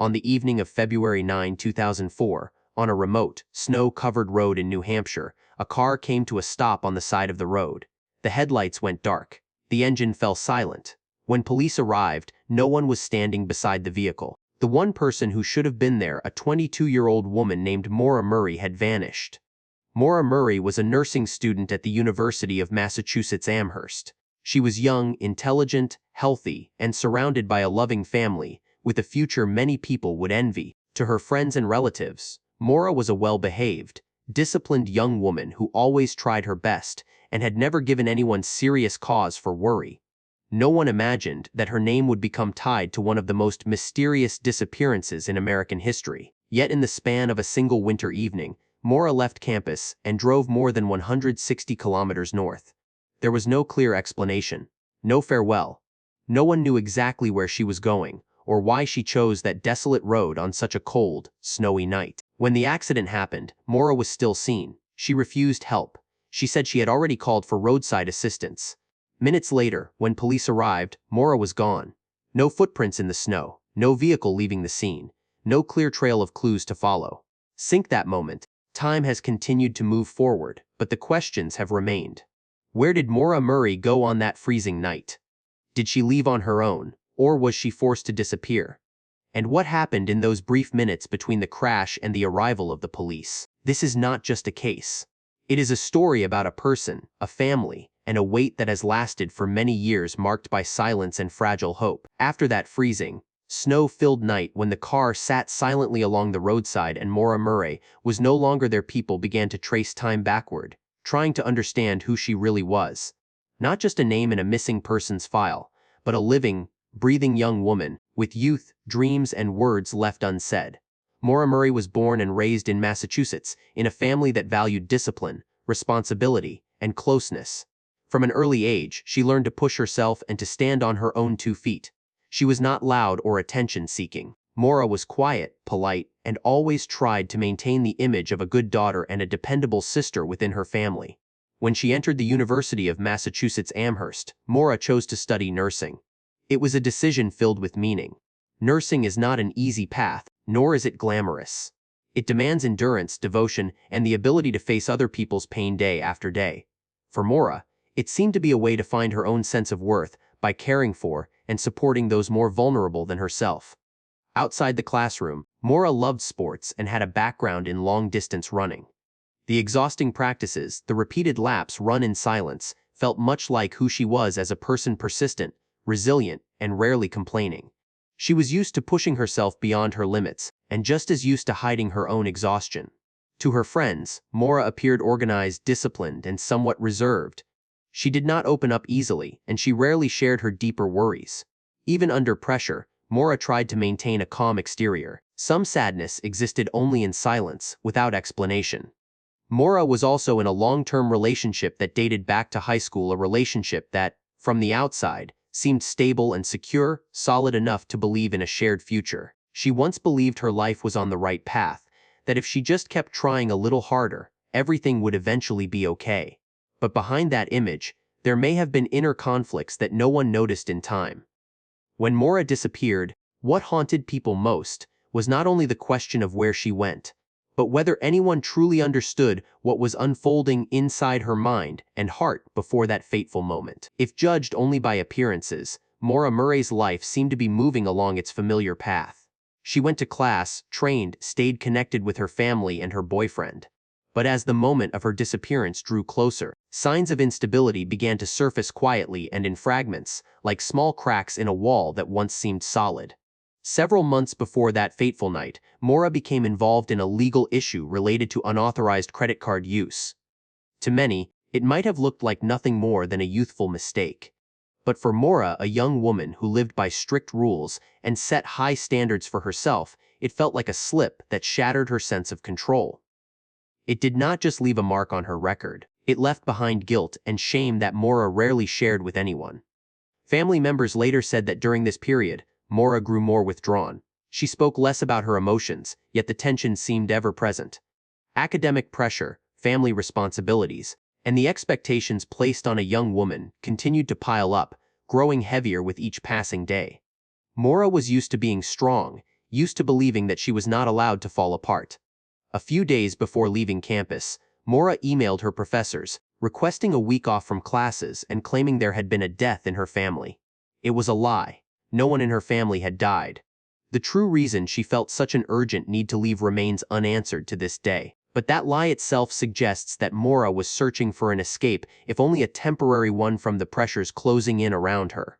On the evening of February 9, 2004, on a remote, snow-covered road in New Hampshire, a car came to a stop on the side of the road. The headlights went dark. The engine fell silent. When police arrived, no one was standing beside the vehicle. The one person who should have been there, a 22-year-old woman named Maura Murray, had vanished. Maura Murray was a nursing student at the University of Massachusetts Amherst. She was young, intelligent, healthy, and surrounded by a loving family, with a future many people would envy. To her friends and relatives, Maura was a well-behaved, disciplined young woman who always tried her best and had never given anyone serious cause for worry. No one imagined that her name would become tied to one of the most mysterious disappearances in American history. Yet in the span of a single winter evening, Maura left campus and drove more than 160 kilometers north. There was no clear explanation, no farewell. No one knew exactly where she was going or why she chose that desolate road on such a cold, snowy night. When the accident happened, Maura was still seen. She refused help. She said she had already called for roadside assistance. Minutes later, when police arrived, Maura was gone. No footprints in the snow, no vehicle leaving the scene, no clear trail of clues to follow. Since that moment, time has continued to move forward, but the questions have remained. Where did Maura Murray go on that freezing night? Did she leave on her own, or was she forced to disappear? And what happened in those brief minutes between the crash and the arrival of the police? This is not just a case. It is a story about a person, a family, and a wait that has lasted for many years, marked by silence and fragile hope. After that freezing, snow-filled night when the car sat silently along the roadside and Maura Murray was no longer there, people began to trace time backward, trying to understand who she really was. Not just a name in a missing persons file, but a living, breathing young woman, with youth, dreams, and words left unsaid. Maura Murray was born and raised in Massachusetts, in a family that valued discipline, responsibility, and closeness. From an early age, she learned to push herself and to stand on her own 2 feet. She was not loud or attention-seeking. Maura was quiet, polite, and always tried to maintain the image of a good daughter and a dependable sister within her family. When she entered the University of Massachusetts Amherst, Maura chose to study nursing. It was a decision filled with meaning. Nursing is not an easy path, nor is it glamorous. It demands endurance, devotion, and the ability to face other people's pain day after day. For Maura, it seemed to be a way to find her own sense of worth by caring for and supporting those more vulnerable than herself. Outside the classroom, Maura loved sports and had a background in long-distance running. The exhausting practices, the repeated laps run in silence, felt much like who she was as a person: persistent, resilient, and rarely complaining. She was used to pushing herself beyond her limits, and just as used to hiding her own exhaustion. To her friends, Maura appeared organized, disciplined, and somewhat reserved. She did not open up easily, and she rarely shared her deeper worries. Even under pressure, Maura tried to maintain a calm exterior. Some sadness existed only in silence, without explanation. Maura was also in a long-term relationship that dated back to high school, a relationship that, from the outside, seemed stable and secure, solid enough to believe in a shared future. She once believed her life was on the right path, that if she just kept trying a little harder, everything would eventually be okay. But behind that image, there may have been inner conflicts that no one noticed in time. When Maura disappeared, what haunted people most was not only the question of where she went, but whether anyone truly understood what was unfolding inside her mind and heart before that fateful moment. If judged only by appearances, Maura Murray's life seemed to be moving along its familiar path. She went to class, trained, stayed connected with her family and her boyfriend. But as the moment of her disappearance drew closer, signs of instability began to surface quietly and in fragments, like small cracks in a wall that once seemed solid. Several months before that fateful night, Maura became involved in a legal issue related to unauthorized credit card use. To many, it might have looked like nothing more than a youthful mistake. But for Maura, a young woman who lived by strict rules and set high standards for herself, it felt like a slip that shattered her sense of control. It did not just leave a mark on her record, it left behind guilt and shame that Maura rarely shared with anyone. Family members later said that during this period, Maura grew more withdrawn. She spoke less about her emotions, yet the tension seemed ever present. Academic pressure, family responsibilities, and the expectations placed on a young woman continued to pile up, growing heavier with each passing day. Maura was used to being strong, used to believing that she was not allowed to fall apart. A few days before leaving campus, Maura emailed her professors, requesting a week off from classes and claiming there had been a death in her family. It was a lie. No one in her family had died. The true reason she felt such an urgent need to leave remains unanswered to this day. But that lie itself suggests that Maura was searching for an escape, if only a temporary one, from the pressures closing in around her.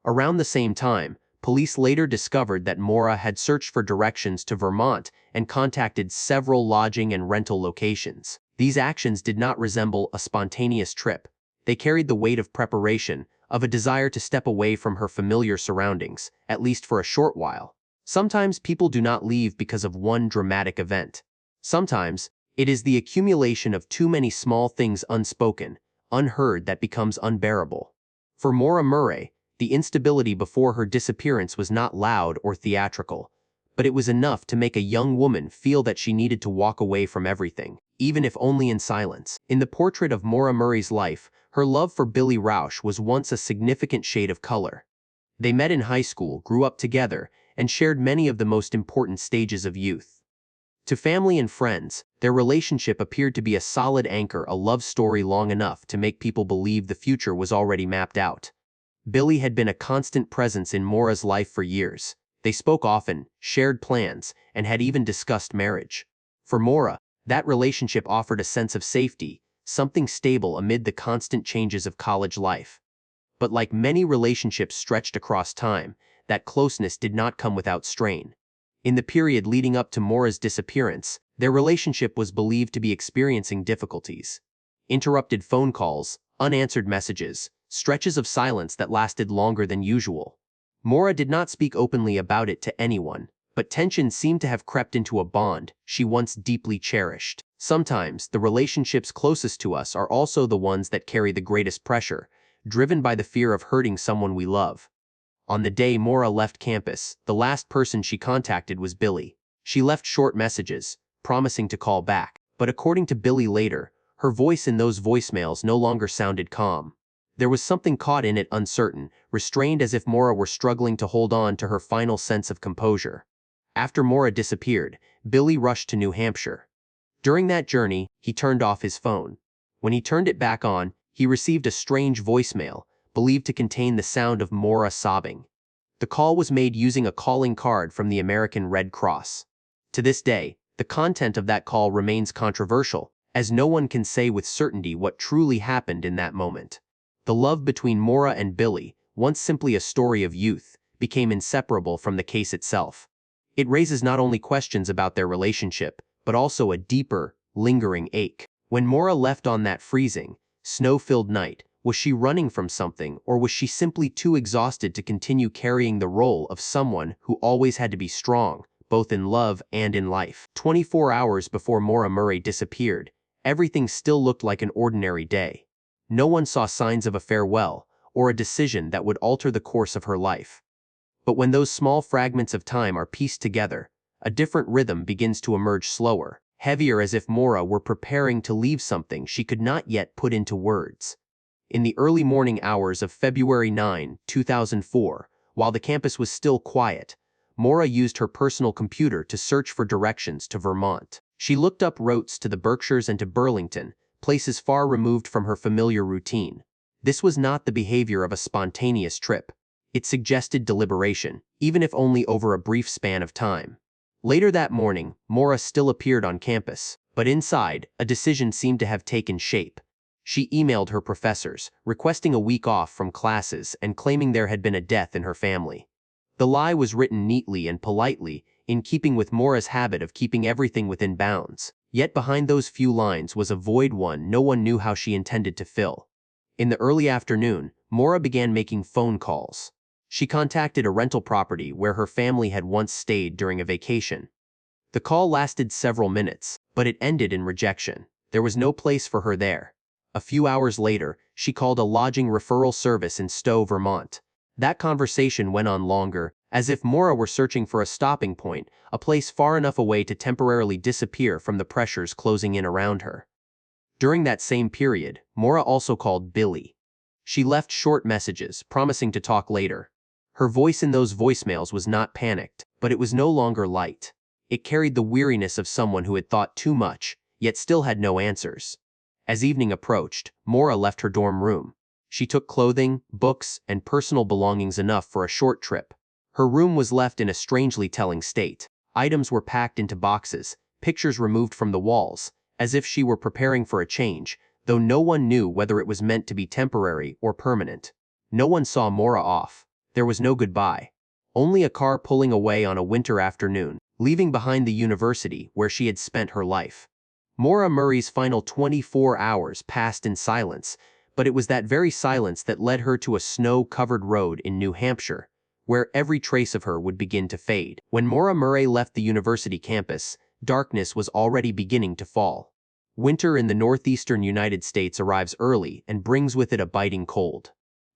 Around the same time, police later discovered that Maura had searched for directions to Vermont and contacted several lodging and rental locations. These actions did not resemble a spontaneous trip. They carried the weight of preparation, of a desire to step away from her familiar surroundings, at least for a short while. Sometimes people do not leave because of one dramatic event. Sometimes, it is the accumulation of too many small things unspoken, unheard, that becomes unbearable. For Maura Murray, the instability before her disappearance was not loud or theatrical, but it was enough to make a young woman feel that she needed to walk away from everything, even if only in silence. In the portrait of Maura Murray's life, her love for Billy Rausch was once a significant shade of color. They met in high school, grew up together, and shared many of the most important stages of youth. To family and friends, their relationship appeared to be a solid anchor, a love story long enough to make people believe the future was already mapped out. Billy had been a constant presence in Maura's life for years. They spoke often, shared plans, and had even discussed marriage. For Maura, that relationship offered a sense of safety, something stable amid the constant changes of college life. But like many relationships stretched across time, that closeness did not come without strain. In the period leading up to Maura's disappearance, their relationship was believed to be experiencing difficulties. Interrupted phone calls, unanswered messages, stretches of silence that lasted longer than usual. Maura did not speak openly about it to anyone, but tension seemed to have crept into a bond she once deeply cherished. Sometimes, the relationships closest to us are also the ones that carry the greatest pressure, driven by the fear of hurting someone we love. On the day Maura left campus, the last person she contacted was Billy. She left short messages, promising to call back, but according to Billy later, her voice in those voicemails no longer sounded calm. There was something caught in it, uncertain, restrained, as if Maura were struggling to hold on to her final sense of composure. After Maura disappeared, Billy rushed to New Hampshire. During that journey, he turned off his phone. When he turned it back on, he received a strange voicemail, believed to contain the sound of Maura sobbing. The call was made using a calling card from the American Red Cross. To this day, the content of that call remains controversial, as no one can say with certainty what truly happened in that moment. The love between Maura and Billy, once simply a story of youth, became inseparable from the case itself. It raises not only questions about their relationship, but also a deeper, lingering ache. When Maura left on that freezing, snow-filled night, was she running from something, or was she simply too exhausted to continue carrying the role of someone who always had to be strong, both in love and in life? 24 hours before Maura Murray disappeared, everything still looked like an ordinary day. No one saw signs of a farewell, or a decision that would alter the course of her life. But when those small fragments of time are pieced together, a different rhythm begins to emerge, slower, heavier, as if Maura were preparing to leave something she could not yet put into words. In the early morning hours of February 9, 2004, while the campus was still quiet, Maura used her personal computer to search for directions to Vermont. She looked up routes to the Berkshires and to Burlington, places far removed from her familiar routine. This was not the behavior of a spontaneous trip. It suggested deliberation, even if only over a brief span of time. Later that morning, Maura still appeared on campus, but inside, a decision seemed to have taken shape. She emailed her professors, requesting a week off from classes and claiming there had been a death in her family. The lie was written neatly and politely, in keeping with Maura's habit of keeping everything within bounds. Yet behind those few lines was a void one no one knew how she intended to fill. In the early afternoon, Maura began making phone calls. She contacted a rental property where her family had once stayed during a vacation. The call lasted several minutes, but it ended in rejection. There was no place for her there. A few hours later, she called a lodging referral service in Stowe, Vermont. That conversation went on longer, as if Maura were searching for a stopping point, a place far enough away to temporarily disappear from the pressures closing in around her. During that same period, Maura also called Billy. She left short messages, promising to talk later. Her voice in those voicemails was not panicked, But it was no longer light. It carried the weariness of someone who had thought too much, yet still had no answers. As evening approached, Maura left her dorm room. She took clothing, books, and personal belongings enough for a short trip. Her room was left in a strangely telling state. Items were packed into boxes, pictures removed from the walls, as if she were preparing for a change, though no one knew whether it was meant to be temporary or permanent. No one saw Maura off. There was no goodbye. Only a car pulling away on a winter afternoon, leaving behind the university where she had spent her life. Maura Murray's final 24 hours passed in silence, but it was that very silence that led her to a snow-covered road in New Hampshire, where every trace of her would begin to fade. When Maura Murray left the university campus, darkness was already beginning to fall. Winter in the northeastern United States arrives early and brings with it a biting cold.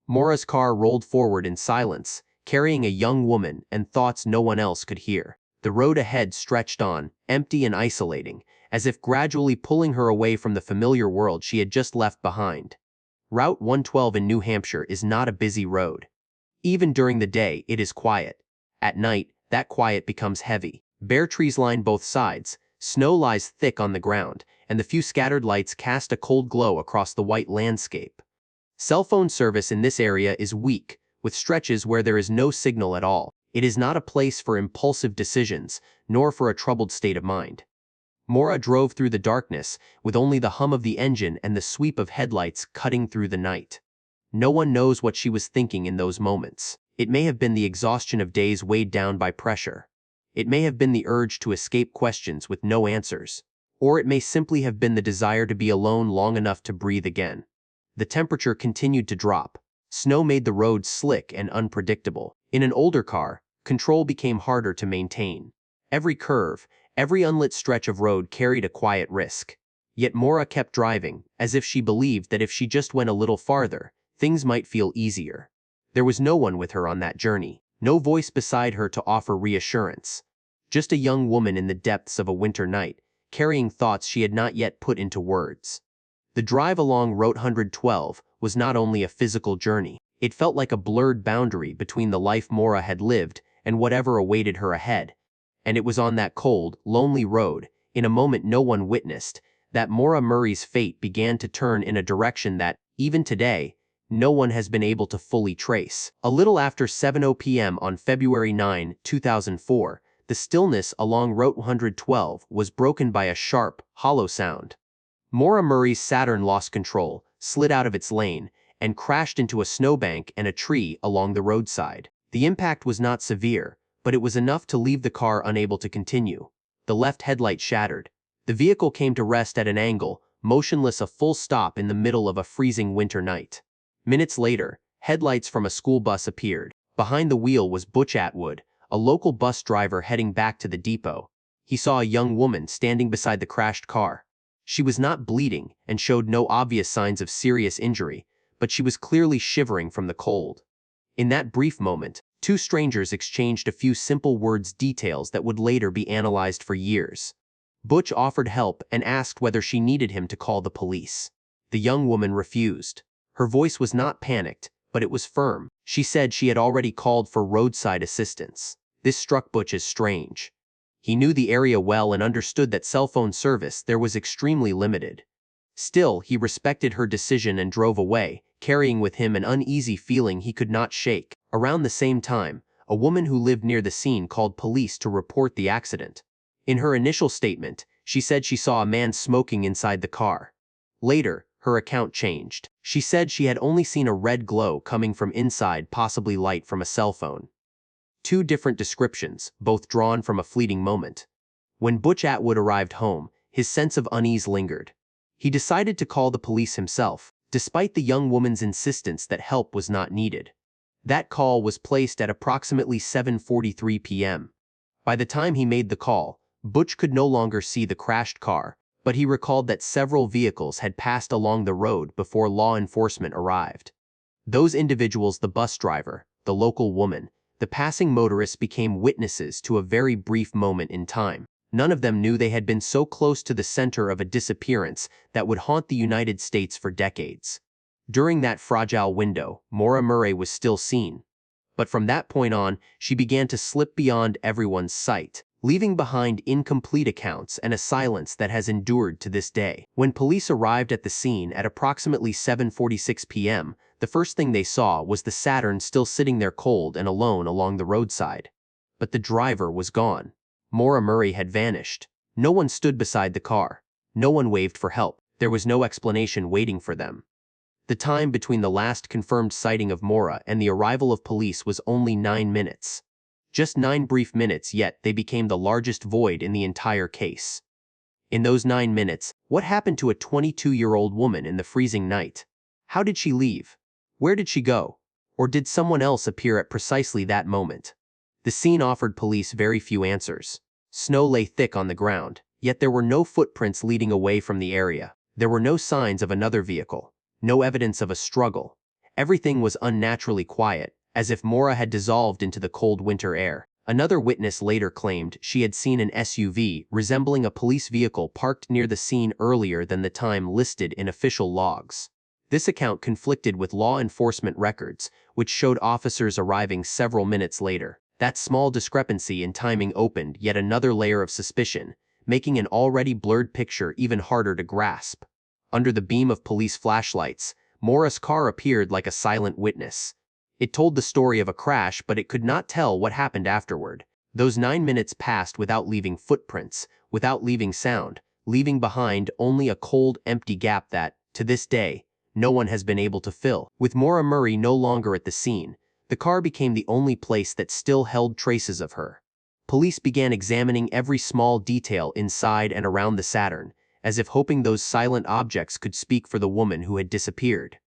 Maura's car rolled forward in silence, carrying a young woman and thoughts no one else could hear. The road ahead stretched on, empty and isolating, as if gradually pulling her away from the familiar world she had just left behind. Route 112 in New Hampshire is not a busy road. Even during the day, it is quiet. At night, that quiet becomes heavy. Bare trees line both sides, snow lies thick on the ground, and the few scattered lights cast a cold glow across the white landscape. Cell phone service in this area is weak, with stretches where there is no signal at all. It is not a place for impulsive decisions, nor for a troubled state of mind. Maura drove through the darkness, with only the hum of the engine and the sweep of headlights cutting through the night. No one knows what she was thinking in those moments. It may have been the exhaustion of days weighed down by pressure. It may have been the urge to escape questions with no answers. Or it may simply have been the desire to be alone long enough to breathe again. The temperature continued to drop. Snow made the roads slick and unpredictable. In an older car, control became harder to maintain. Every curve, every unlit stretch of road carried a quiet risk. Yet Maura kept driving, as if she believed that if she just went a little farther, things might feel easier. There was no one with her on that journey, no voice beside her to offer reassurance. Just a young woman in the depths of a winter night, carrying thoughts she had not yet put into words. The drive along Route 112 was not only a physical journey, it felt like a blurred boundary between the life Maura had lived and whatever awaited her ahead. And it was on that cold, lonely road, in a moment no one witnessed, that Maura Murray's fate began to turn in a direction that, even today, no one has been able to fully trace. A little after 7:00 p.m. on February 9, 2004, the stillness along Route 112 was broken by a sharp, hollow sound. Maura Murray's Saturn lost control, slid out of its lane, and crashed into a snowbank and a tree along the roadside. The impact was not severe, but it was enough to leave the car unable to continue. The left headlight shattered. The vehicle came to rest at an angle, motionless, a full stop in the middle of a freezing winter night. Minutes later, headlights from a school bus appeared. Behind the wheel was Butch Atwood, a local bus driver heading back to the depot. He saw a young woman standing beside the crashed car. She was not bleeding and showed no obvious signs of serious injury, but she was clearly shivering from the cold. In that brief moment, two strangers exchanged a few simple words, details that would later be analyzed for years. Butch offered help and asked whether she needed him to call the police. The young woman refused. Her voice was not panicked, but it was firm. She said she had already called for roadside assistance. This struck Butch as strange. He knew the area well and understood that cell phone service there was extremely limited. Still, he respected her decision and drove away, carrying with him an uneasy feeling he could not shake. Around the same time, a woman who lived near the scene called police to report the accident. In her initial statement, she said she saw a man smoking inside the car. Later, her account changed. She said she had only seen a red glow coming from inside, possibly light from a cell phone. Two different descriptions, both drawn from a fleeting moment. When Butch Atwood arrived home, his sense of unease lingered. He decided to call the police himself, despite the young woman's insistence that help was not needed. That call was placed at approximately 7:43 p.m. By the time he made the call, Butch could no longer see the crashed car, but he recalled that several vehicles had passed along the road before law enforcement arrived. Those individuals, the bus driver, the local woman, the passing motorists, became witnesses to a very brief moment in time. None of them knew they had been so close to the center of a disappearance that would haunt the United States for decades. During that fragile window, Maura Murray was still seen. But from that point on, she began to slip beyond everyone's sight, leaving behind incomplete accounts and a silence that has endured to this day. When police arrived at the scene at approximately 7:46 p.m., the first thing they saw was the Saturn still sitting there cold and alone along the roadside. But the driver was gone. Maura Murray had vanished. No one stood beside the car. No one waved for help. There was no explanation waiting for them. The time between the last confirmed sighting of Maura and the arrival of police was only 9 minutes. Just 9 brief minutes, yet they became the largest void in the entire case. In those 9 minutes, what happened to a 22-year-old woman in the freezing night? How did she leave? Where did she go? Or did someone else appear at precisely that moment? The scene offered police very few answers. Snow lay thick on the ground, yet there were no footprints leading away from the area. There were no signs of another vehicle, no evidence of a struggle. Everything was unnaturally quiet, as if Maura had dissolved into the cold winter air. Another witness later claimed she had seen an SUV resembling a police vehicle parked near the scene earlier than the time listed in official logs. This account conflicted with law enforcement records, which showed officers arriving several minutes later. That small discrepancy in timing opened yet another layer of suspicion, making an already blurred picture even harder to grasp. Under the beam of police flashlights, Maura's car appeared like a silent witness. It told the story of a crash, but it could not tell what happened afterward. Those 9 minutes passed without leaving footprints, without leaving sound, leaving behind only a cold, empty gap that, to this day, no one has been able to fill. With Maura Murray no longer at the scene, the car became the only place that still held traces of her. Police began examining every small detail inside and around the Saturn, as if hoping those silent objects could speak for the woman who had disappeared.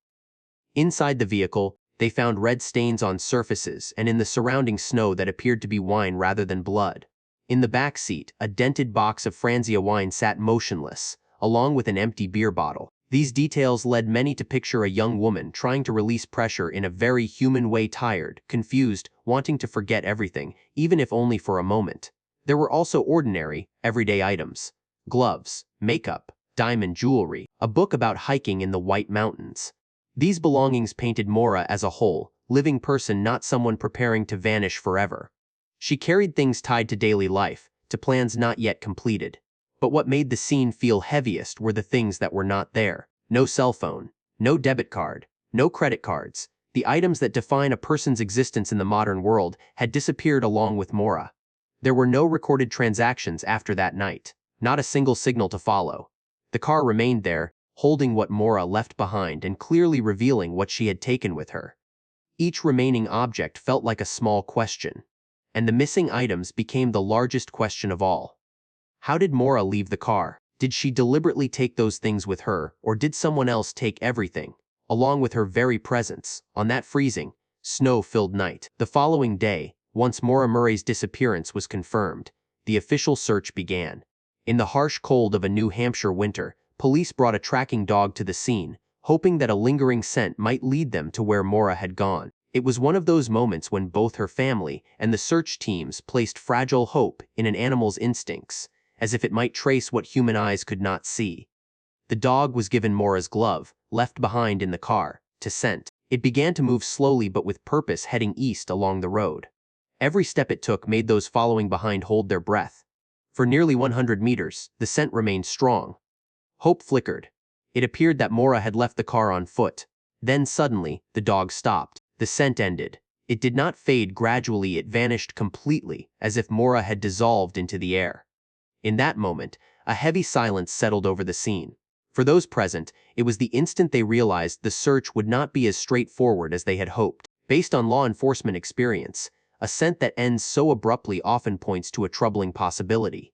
Inside the vehicle, they found red stains on surfaces and in the surrounding snow that appeared to be wine rather than blood. In the back seat, a dented box of Franzia wine sat motionless, along with an empty beer bottle. These details led many to picture a young woman trying to release pressure in a very human way, tired, confused, wanting to forget everything, even if only for a moment. There were also ordinary, everyday items: gloves, makeup, diamond jewelry, a book about hiking in the White Mountains. These belongings painted Maura as a whole, living person, not someone preparing to vanish forever. She carried things tied to daily life, to plans not yet completed. But what made the scene feel heaviest were the things that were not there. No cell phone, no debit card, no credit cards. The items that define a person's existence in the modern world had disappeared along with Maura. There were no recorded transactions after that night, not a single signal to follow. The car remained there, holding what Maura left behind and clearly revealing what she had taken with her. Each remaining object felt like a small question, and the missing items became the largest question of all. How did Maura leave the car? Did she deliberately take those things with her, or did someone else take everything, along with her very presence, on that freezing, snow-filled night? The following day, once Maura Murray's disappearance was confirmed, the official search began. In the harsh cold of a New Hampshire winter, police brought a tracking dog to the scene, hoping that a lingering scent might lead them to where Maura had gone. It was one of those moments when both her family and the search teams placed fragile hope in an animal's instincts, as if it might trace what human eyes could not see. The dog was given Maura's glove, left behind in the car, to scent. It began to move slowly but with purpose, heading east along the road. Every step it took made those following behind hold their breath. For nearly 100 meters, the scent remained strong. Hope flickered. It appeared that Maura had left the car on foot. Then suddenly, the dog stopped. The scent ended. It did not fade gradually, it vanished completely, as if Maura had dissolved into the air. In that moment, a heavy silence settled over the scene. For those present, it was the instant they realized the search would not be as straightforward as they had hoped. Based on law enforcement experience, a scent that ends so abruptly often points to a troubling possibility.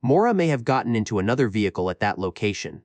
Maura may have gotten into another vehicle at that location.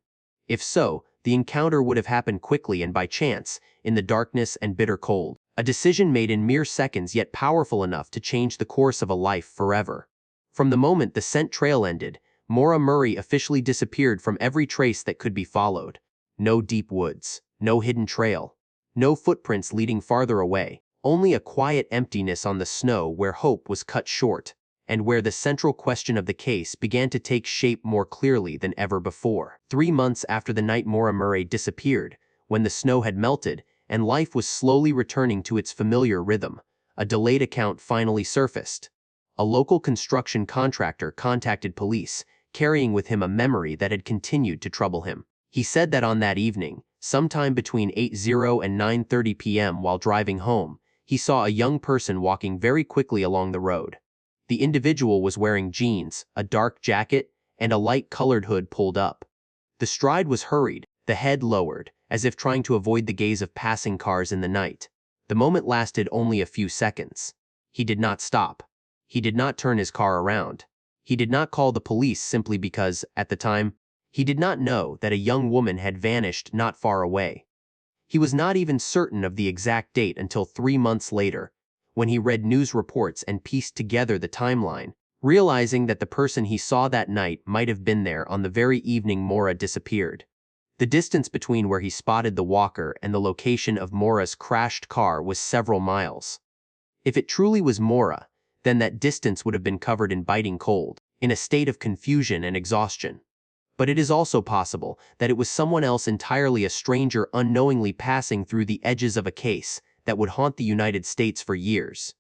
If so, the encounter would have happened quickly and by chance, in the darkness and bitter cold. A decision made in mere seconds, yet powerful enough to change the course of a life forever. From the moment the scent trail ended, Maura Murray officially disappeared from every trace that could be followed. No deep woods, no hidden trail, no footprints leading farther away, only a quiet emptiness on the snow where hope was cut short, and where the central question of the case began to take shape more clearly than ever before. 3 months after the night Maura Murray disappeared, when the snow had melted and life was slowly returning to its familiar rhythm, a delayed account finally surfaced. A local construction contractor contacted police, carrying with him a memory that had continued to trouble him. He said that on that evening, sometime between 8:00 and 9:30 p.m. while driving home, he saw a young person walking very quickly along the road. The individual was wearing jeans, a dark jacket, and a light-colored hood pulled up. The stride was hurried, the head lowered, as if trying to avoid the gaze of passing cars in the night. The moment lasted only a few seconds. He did not stop. He did not turn his car around. He did not call the police simply because, at the time, he did not know that a young woman had vanished not far away. He was not even certain of the exact date until 3 months later, when he read news reports and pieced together the timeline, realizing that the person he saw that night might have been there on the very evening Maura disappeared. The distance between where he spotted the walker and the location of Maura's crashed car was several miles. If it truly was Maura, then that distance would have been covered in biting cold, in a state of confusion and exhaustion. But it is also possible that it was someone else entirely, a stranger unknowingly passing through the edges of a case that would haunt the United States for years.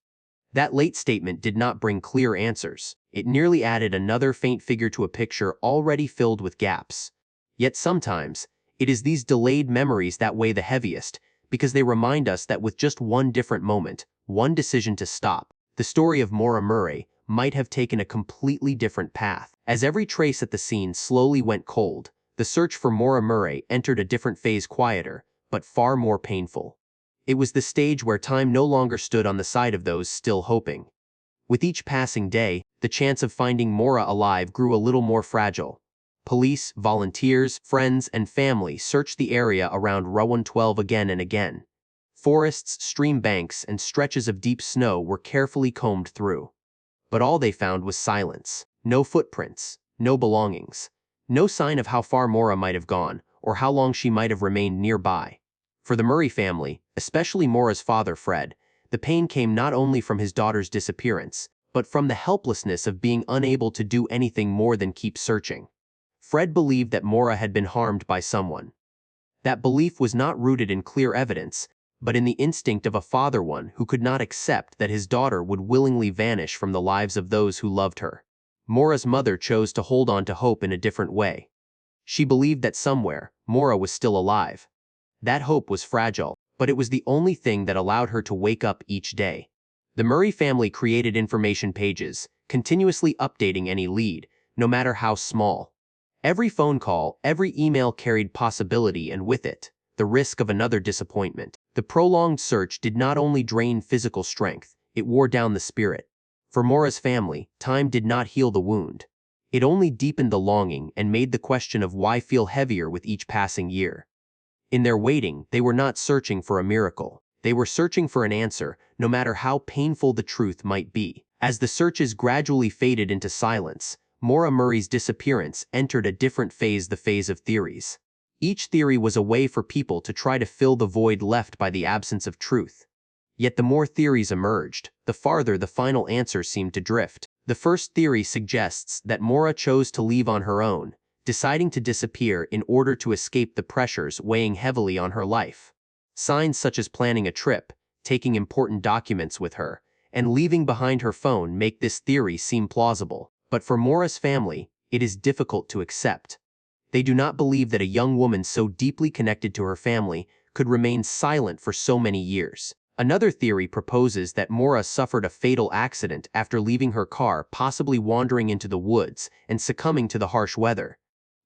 That late statement did not bring clear answers. It merely added another faint figure to a picture already filled with gaps. Yet sometimes, it is these delayed memories that weigh the heaviest, because they remind us that with just one different moment, one decision to stop, the story of Maura Murray might have taken a completely different path. As every trace at the scene slowly went cold, the search for Maura Murray entered a different phase, quieter, but far more painful. It was the stage where time no longer stood on the side of those still hoping. With each passing day, the chance of finding Maura alive grew a little more fragile. Police, volunteers, friends, and family searched the area around Rowan 12 again and again. Forests, stream banks, and stretches of deep snow were carefully combed through. But all they found was silence. No footprints, no belongings, no sign of how far Maura might have gone or how long she might have remained nearby. For the Murray family, especially Maura's father Fred, the pain came not only from his daughter's disappearance, but from the helplessness of being unable to do anything more than keep searching. Fred believed that Maura had been harmed by someone. That belief was not rooted in clear evidence, but in the instinct of a father, one who could not accept that his daughter would willingly vanish from the lives of those who loved her. Maura's mother chose to hold on to hope in a different way. She believed that somewhere, Maura was still alive. That hope was fragile, but it was the only thing that allowed her to wake up each day. The Murray family created information pages, continuously updating any lead, no matter how small. Every phone call, every email carried possibility, and with it, the risk of another disappointment. The prolonged search did not only drain physical strength, it wore down the spirit. For Maura's family, time did not heal the wound. It only deepened the longing and made the question of why feel heavier with each passing year. In their waiting, they were not searching for a miracle. They were searching for an answer, no matter how painful the truth might be. As the searches gradually faded into silence, Maura Murray's disappearance entered a different phase, the phase of theories. Each theory was a way for people to try to fill the void left by the absence of truth. Yet the more theories emerged, the farther the final answer seemed to drift. The first theory suggests that Maura chose to leave on her own, deciding to disappear in order to escape the pressures weighing heavily on her life. Signs such as planning a trip, taking important documents with her, and leaving behind her phone make this theory seem plausible. But for Maura's family, it is difficult to accept. They do not believe that a young woman so deeply connected to her family could remain silent for so many years. Another theory proposes that Maura suffered a fatal accident after leaving her car, possibly wandering into the woods and succumbing to the harsh weather.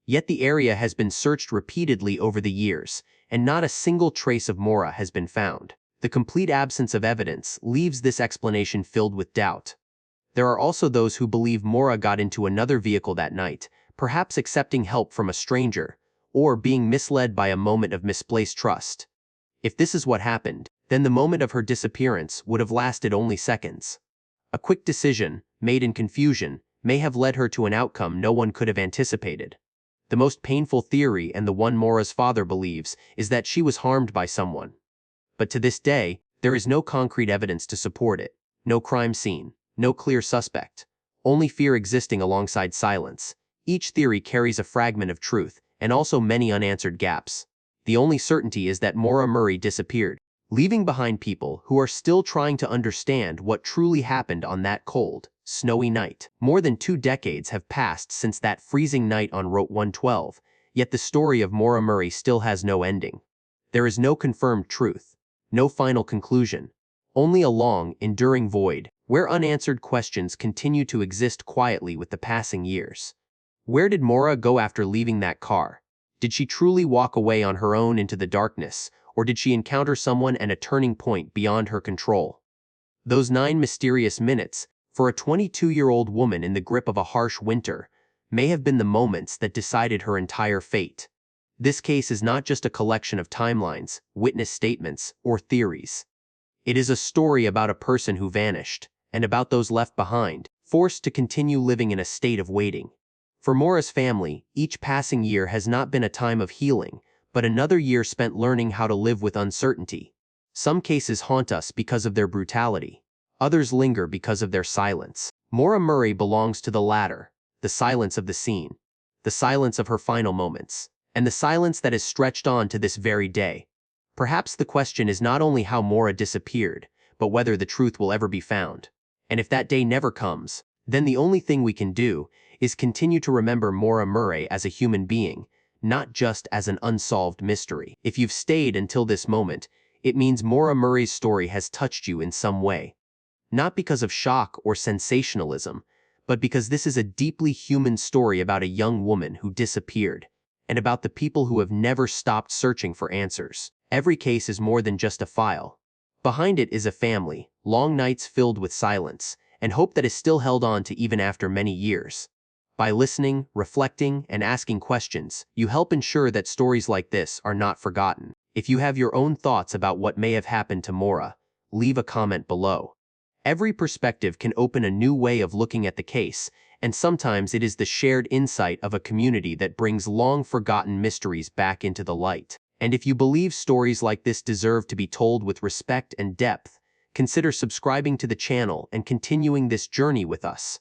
Yet the area has been searched repeatedly over the years, and not a single trace of Maura has been found. The complete absence of evidence leaves this explanation filled with doubt. There are also those who believe Maura got into another vehicle that night, perhaps accepting help from a stranger, or being misled by a moment of misplaced trust. If this is what happened, then the moment of her disappearance would have lasted only seconds. A quick decision, made in confusion, may have led her to an outcome no one could have anticipated. The most painful theory, and the one Maura's father believes, is that she was harmed by someone. But to this day, there is no concrete evidence to support it. No crime scene, no clear suspect, only fear existing alongside silence. Each theory carries a fragment of truth, and also many unanswered gaps. The only certainty is that Maura Murray disappeared, leaving behind people who are still trying to understand what truly happened on that cold, snowy night. More than 2 decades have passed since that freezing night on Route 112, yet the story of Maura Murray still has no ending. There is no confirmed truth, no final conclusion, only a long, enduring void, where unanswered questions continue to exist quietly with the passing years. Where did Maura go after leaving that car? Did she truly walk away on her own into the darkness, or did she encounter someone and a turning point beyond her control? Those 9 mysterious minutes, for a 22-year-old woman in the grip of a harsh winter, may have been the moments that decided her entire fate. This case is not just a collection of timelines, witness statements, or theories. It is a story about a person who vanished, and about those left behind, forced to continue living in a state of waiting. For Maura's family, each passing year has not been a time of healing, but another year spent learning how to live with uncertainty. Some cases haunt us because of their brutality. Others linger because of their silence. Maura Murray belongs to the latter, the silence of the scene, the silence of her final moments, and the silence that has stretched on to this very day. Perhaps the question is not only how Maura disappeared, but whether the truth will ever be found. And if that day never comes, then the only thing we can do is continue to remember Maura Murray as a human being, not just as an unsolved mystery. If you've stayed until this moment, it means Maura Murray's story has touched you in some way. Not because of shock or sensationalism, but because this is a deeply human story about a young woman who disappeared, and about the people who have never stopped searching for answers. Every case is more than just a file. Behind it is a family, long nights filled with silence, and hope that is still held on to even after many years. By listening, reflecting, and asking questions, you help ensure that stories like this are not forgotten. If you have your own thoughts about what may have happened to Maura, leave a comment below. Every perspective can open a new way of looking at the case, and sometimes it is the shared insight of a community that brings long-forgotten mysteries back into the light. And if you believe stories like this deserve to be told with respect and depth, consider subscribing to the channel and continuing this journey with us.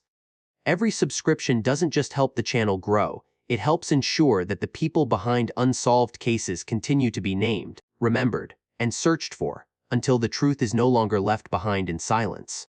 Every subscription doesn't just help the channel grow, it helps ensure that the people behind unsolved cases continue to be named, remembered, and searched for, until the truth is no longer left behind in silence.